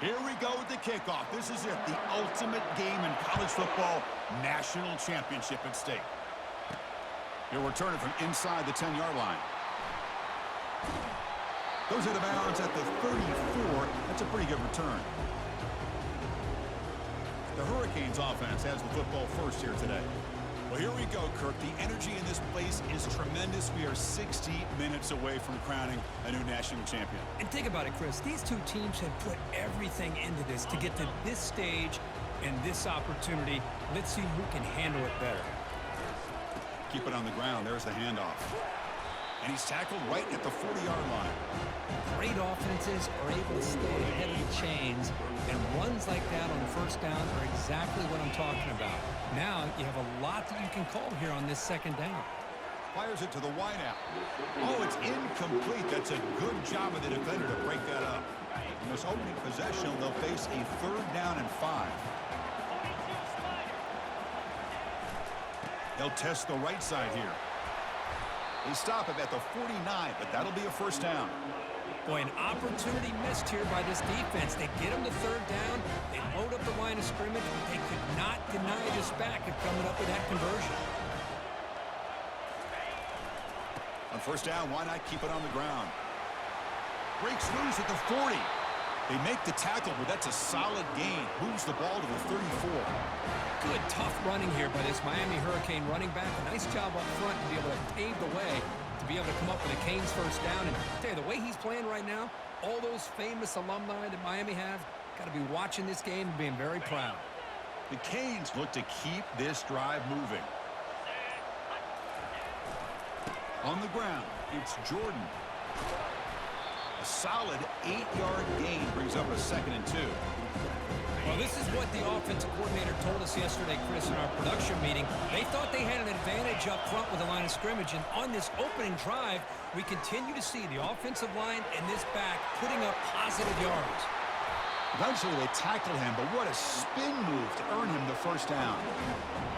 Here we go with the kickoff. This is it, the ultimate game in college football, national championship at stake. He'll return it from inside the 10-yard line. Goes out of bounds at the 34. That's a pretty good return. The Hurricanes offense has the football first here today. Well, here we go, Kirk. The energy in this place is tremendous. We are 60 minutes away from crowning a new national champion. And think about it, Chris. These two teams have put everything into this to get to this stage and this opportunity. Let's see who can handle it better. Keep it on the ground. There's the handoff. And he's tackled right at the 40-yard line. Great offenses are able to stay ahead of the chains, and runs like that on first down are exactly what I'm talking about. Now you have a lot that you can call here on this second down. Fires it to the wideout. Oh, it's incomplete. That's a good job of the defender to break that up. In this opening possession, they'll face a 3rd down and 5. They'll test the right side here. They stop him at the 49, but that'll be a first down. Boy, an opportunity missed here by this defense. They get him to 3rd down. They load up the line of scrimmage, but they could not deny this back of coming up with that conversion. On first down, why not keep it on the ground? Breaks loose at the 40. They make the tackle, but that's a solid gain. Moves the ball to the 34. Good, tough running here by this Miami Hurricane running back. A nice job up front to be able to pave the way to be able to come up with a Canes first down. And I tell you, the way he's playing right now, all those famous alumni that Miami have, got to be watching this game and being very proud. The Canes look to keep this drive moving. On the ground, it's Jordan. A solid 8-yard gain brings up a 2nd and 2. Well, this is what the offensive coordinator told us yesterday, Chris, in our production meeting. They thought they had an advantage up front with the line of scrimmage, and on this opening drive, we continue to see the offensive line and this back putting up positive yards. Eventually, they tackled him, but what a spin move to earn him the first down.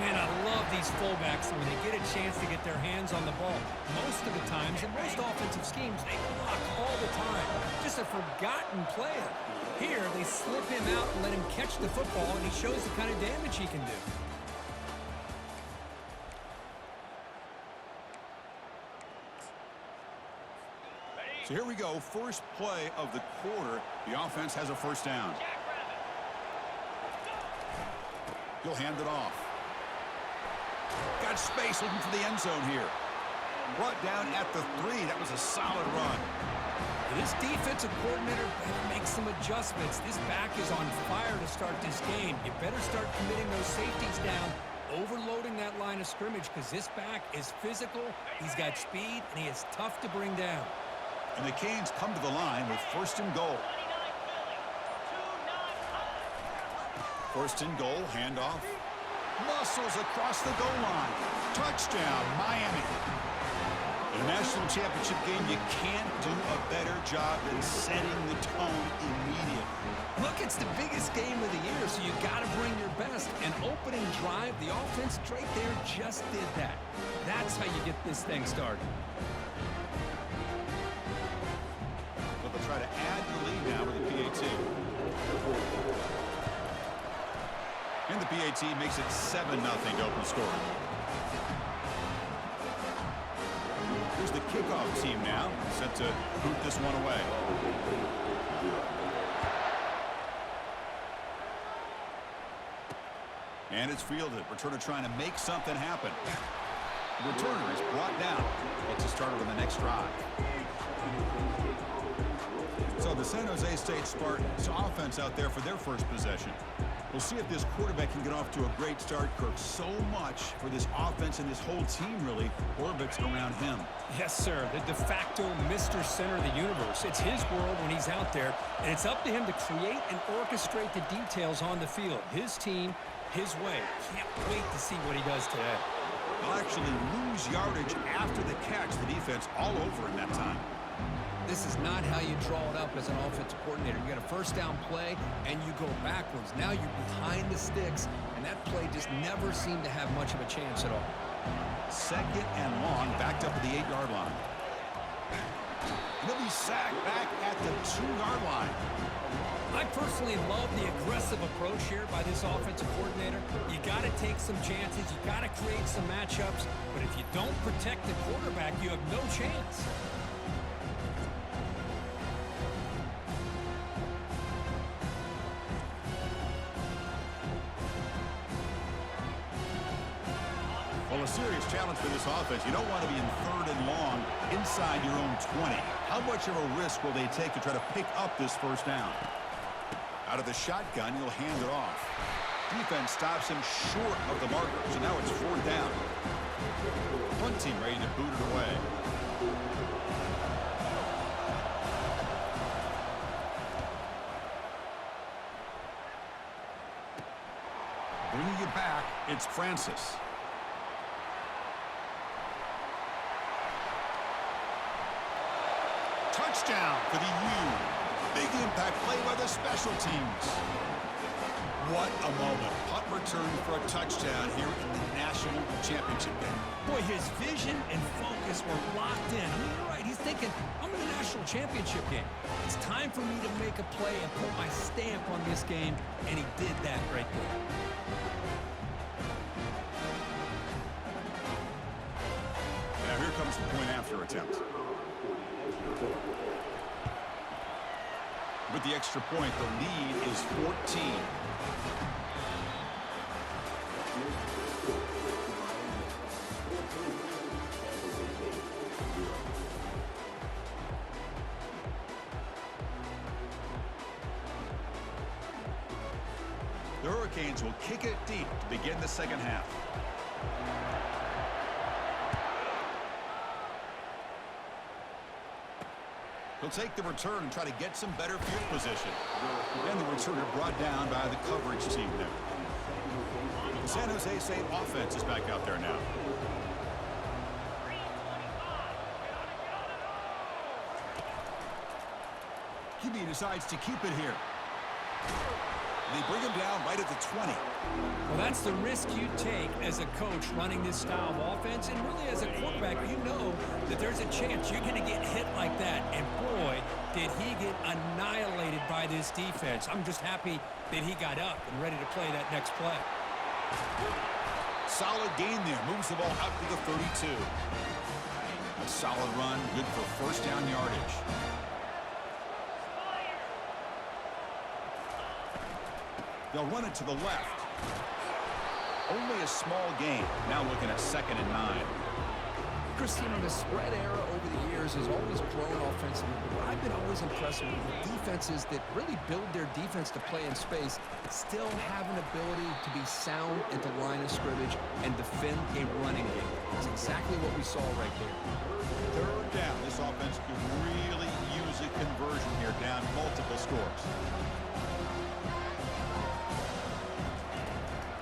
Man, I love these fullbacks when they get a chance to get their hands on the ball. Most of the times, in most offensive schemes, they block all the time. Just a forgotten player. Here, they slip him out and let him catch the football, and he shows the kind of damage he can do. So here we go, first play of the quarter. The offense has a first down. He'll hand it off. Got space looking for the end zone here. Brought down at the 3. That was a solid run. This defensive coordinator better make some adjustments. This back is on fire to start this game. You better start committing those safeties down, overloading that line of scrimmage, because this back is physical, he's got speed, and he is tough to bring down. And the Canes come to the line with 1st and goal. 1st and goal, handoff. Muscles across the goal line. Touchdown, Miami. In a national championship game, you can't do a better job than setting the tone immediately. Look, it's the biggest game of the year, so you got to bring your best. An opening drive, the offense right there just did that. That's how you get this thing started. But they'll try to add the lead now with the PAT. And the PAT makes it 7-0 to open scoring. Here's the kickoff team now, set to boot this one away. And it's fielded. Returner trying to make something happen. The returner is brought down. Gets us started on the next drive. So the San Jose State Spartans offense out there for their first possession. We'll see if this quarterback can get off to a great start, Kirk. So much for this offense and this whole team really orbits around him. Yes, sir. The de facto Mr. Center of the universe. It's his world when he's out there, and it's up to him to create and orchestrate the details on the field. His team, his way. Can't wait to see what he does today. He'll actually lose yardage after the catch. The defense all over him that time. This is not how you draw it up as an offensive coordinator. You got a first down play, and you go backwards. Now you're behind the sticks, and that play just never seemed to have much of a chance at all. 2nd and long, backed up at the 8-yard line. And he'll be sacked back at the 2-yard line. I personally love the aggressive approach here by this offensive coordinator. You got to take some chances. You got to create some matchups. But if you don't protect the quarterback, you have no chance. Well, a serious challenge for this offense. You don't want to be in 3rd and long inside your own 20. How much of a risk will they take to try to pick up this first down? Out of the shotgun, he'll hand it off. Defense stops him short of the marker, so now it's 4th down. Punt team ready to boot it away. Bringing it back, it's Francis. Touchdown for the U. Big impact play by the special teams. What a moment. Punt return for a touchdown here in the national championship game. Boy, his vision and focus were locked in. I mean, you're right. He's thinking, I'm in the national championship game. It's time for me to make a play and put my stamp on this game, and he did that right there. Now here comes the point after attempt. With the extra point, the lead is 14. The Hurricanes will kick it deep to begin the second half. He'll take the return and try to get some better field position. And the returner brought down by the coverage team there. The San Jose State offense is back out there now. QB decides to keep it here. They bring him down right at the 20. Well, that's the risk you take as a coach running this style of offense. And really, as a quarterback, you know that there's a chance you're going to get hit like that. And boy, did he get annihilated by this defense. I'm just happy that he got up and ready to play that next play. Solid gain there. Moves the ball out to the 32. A solid run, good for first down yardage. They'll run it to the left. Only a small gain. Now looking at 2nd and 9. Christine, the spread era over the years has always grown offensively. But I've been always impressed with the defenses that really build their defense to play in space, still have an ability to be sound at the line of scrimmage and defend a running game. That's exactly what we saw right there. 3rd down. This offense could really use a conversion here, down multiple scores.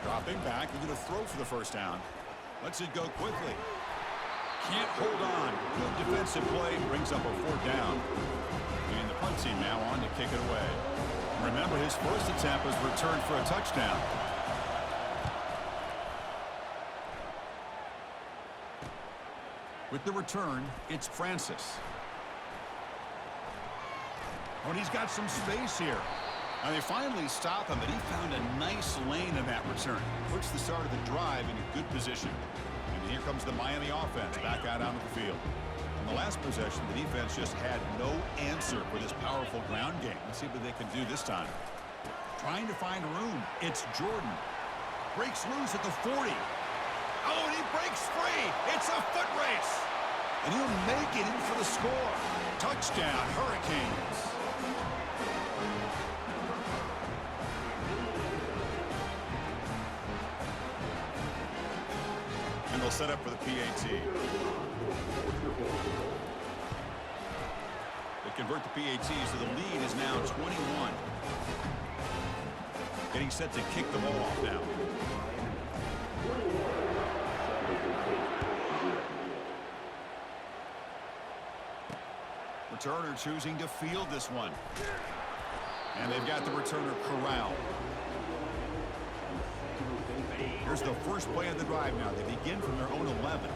Dropping back, they're going to throw for the first down. Lets it go quickly. Can't hold on. Good defensive play, brings up a 4th down. And the punt team now on to kick it away. Remember, his first attempt was returned for a touchdown. With the return, it's Francis. Oh, and he's got some space here. And they finally stop him, but he found a nice lane in that return. Puts the start of the drive in a good position. And here comes the Miami offense back out onto the field. On the last possession, the defense just had no answer for this powerful ground game. Let's see what they can do this time. Trying to find room. It's Jordan. Breaks loose at the 40. Oh, and he breaks free. It's a foot race. And he'll make it in for the score. Touchdown, Hurricanes. And they'll set up for the PAT. They convert the PAT, so the lead is now 21. Getting set to kick the ball off now. Returner choosing to field this one. And they've got the returner corralled. Here's the first play of the drive now. They begin from their own 11.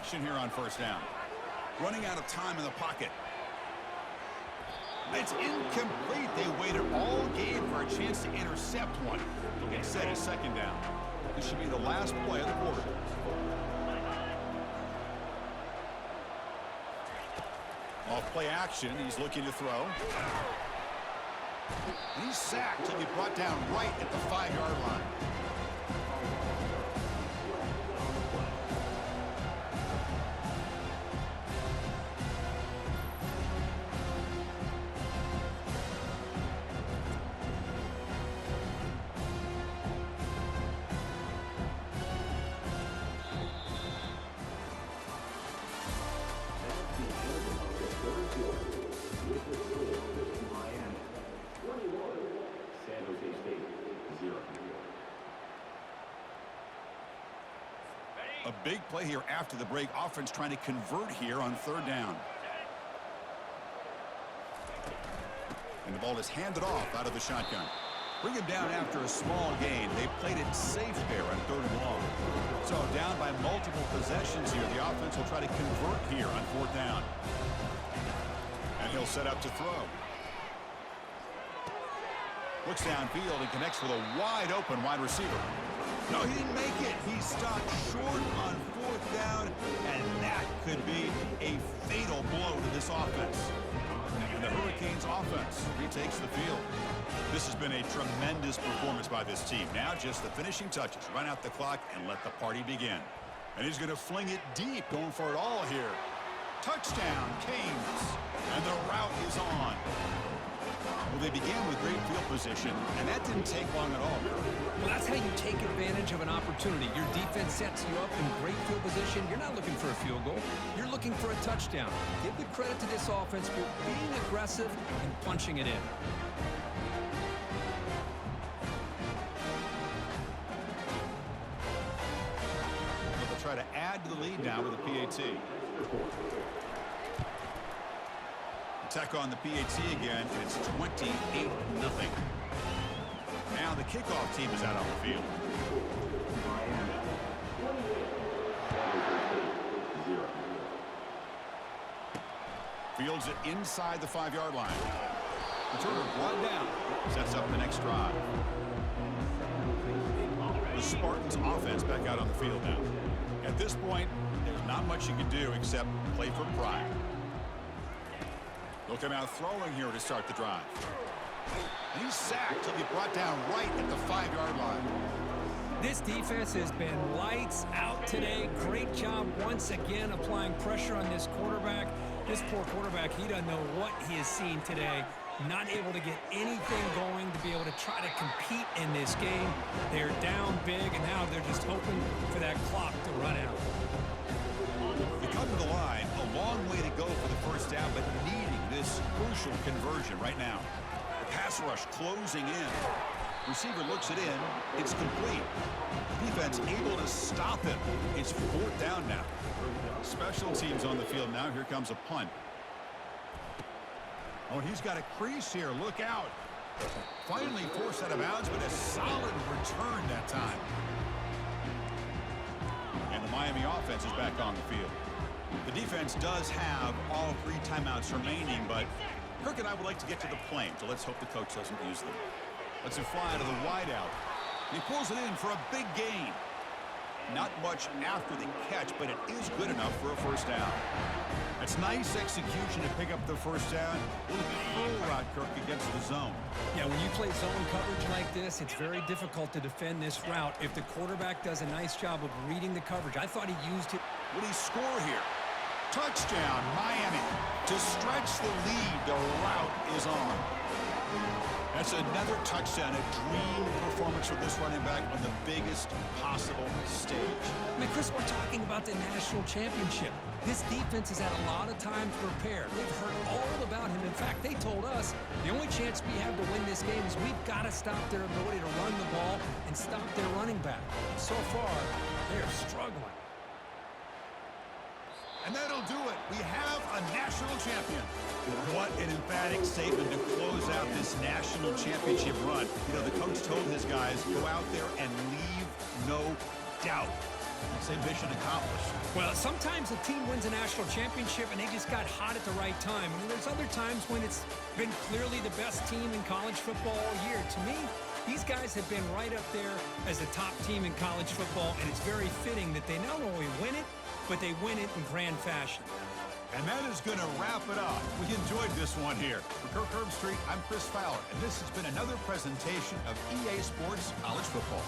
action here on first down. Running out of time in the pocket. It's incomplete. They waited all game for a chance to intercept one. Instead, a second down. This should be the last play of the quarter. Off play action. He's looking to throw. He's sacked. He'll be brought down right at the 5-yard line. A big play here after the break. Offense trying to convert here on third down. And the ball is handed off out of the shotgun. Bring him down after a small gain. They played it safe there on third and long. So down by multiple possessions here. The offense will try to convert here on fourth down. And he'll set up to throw. Looks downfield and connects with a wide open wide receiver. No, he didn't make it. He stopped short on fourth down, and that could be a fatal blow to this offense. And the Hurricanes offense retakes the field. This has been a tremendous performance by this team. Now just the finishing touches. Run out the clock and let the party begin. And he's going to fling it deep, going for it all here. Touchdown, Canes. And the route is on. Well, they began with great field position, and that didn't take long at all. Well, that's how you take advantage of an opportunity. Your defense sets you up in great field position. You're not looking for a field goal. You're looking for a touchdown. Give the credit to this offense for being aggressive and punching it in. But they'll try to add to the lead now with a PAT. Attack on the PAT again, and it's 28-0. Now the kickoff team is out on the field. Fields it inside the 5-yard line. Returner brought down. Sets up the next drive. The Spartans offense back out on the field now. At this point, there's not much you can do except play for pride. They'll come out throwing here to start the drive. And he's sacked. He'll be brought down right at the 5-yard line. This defense has been lights out today. Great job once again applying pressure on this quarterback. This poor quarterback, he doesn't know what he has seen today. Not able to get anything going to be able to try to compete in this game. They're down big, and now they're just hoping for that clock to run out. They come to the line. A long way to go for the first down, but needing this crucial conversion right now. The pass rush closing in. Receiver looks it in. It's complete. Defense able to stop him. It's fourth down now. Special teams on the field now. Here comes a punt. Oh, he's got a crease here. Look out. Finally forced out of bounds, but a solid return that time. And the Miami offense is back on the field. The defense does have all 3 timeouts remaining, but Kirk and I would like to get to the plane, so let's hope the coach doesn't use them. Let's fly to the wideout. He pulls it in for a big gain. Not much after the catch, but it is good enough for a first down. It's nice execution to pick up the first down. A little curl route, Kirk, against the zone. Yeah, when you play zone coverage like this, it's very difficult to defend this route if the quarterback does a nice job of reading the coverage. I thought he used it. Will he score here? Touchdown, Miami. To stretch the lead, the route is on. That's another touchdown, a dream performance for this running back on the biggest possible stage. I mean, Chris, we're talking about the national championship. This defense has had a lot of time to prepare. They've heard all about him. In fact, they told us the only chance we have to win this game is we've got to stop their ability to run the ball and stop their running back. So far, they're struggling. And that'll do it. We have a national champion. What an emphatic statement to close out this national championship run. You know, the coach told his guys, go out there and leave no doubt. Say mission accomplished. Well, sometimes a team wins a national championship and they just got hot at the right time. And there's other times when it's been clearly the best team in college football all year. To me, these guys have been right up there as the top team in college football, and it's very fitting that they not only win it, but they win it in grand fashion. And that is going to wrap it up. We enjoyed this one here. For Kirk Herbstreit, I'm Chris Fowler, and this has been another presentation of EA Sports College Football.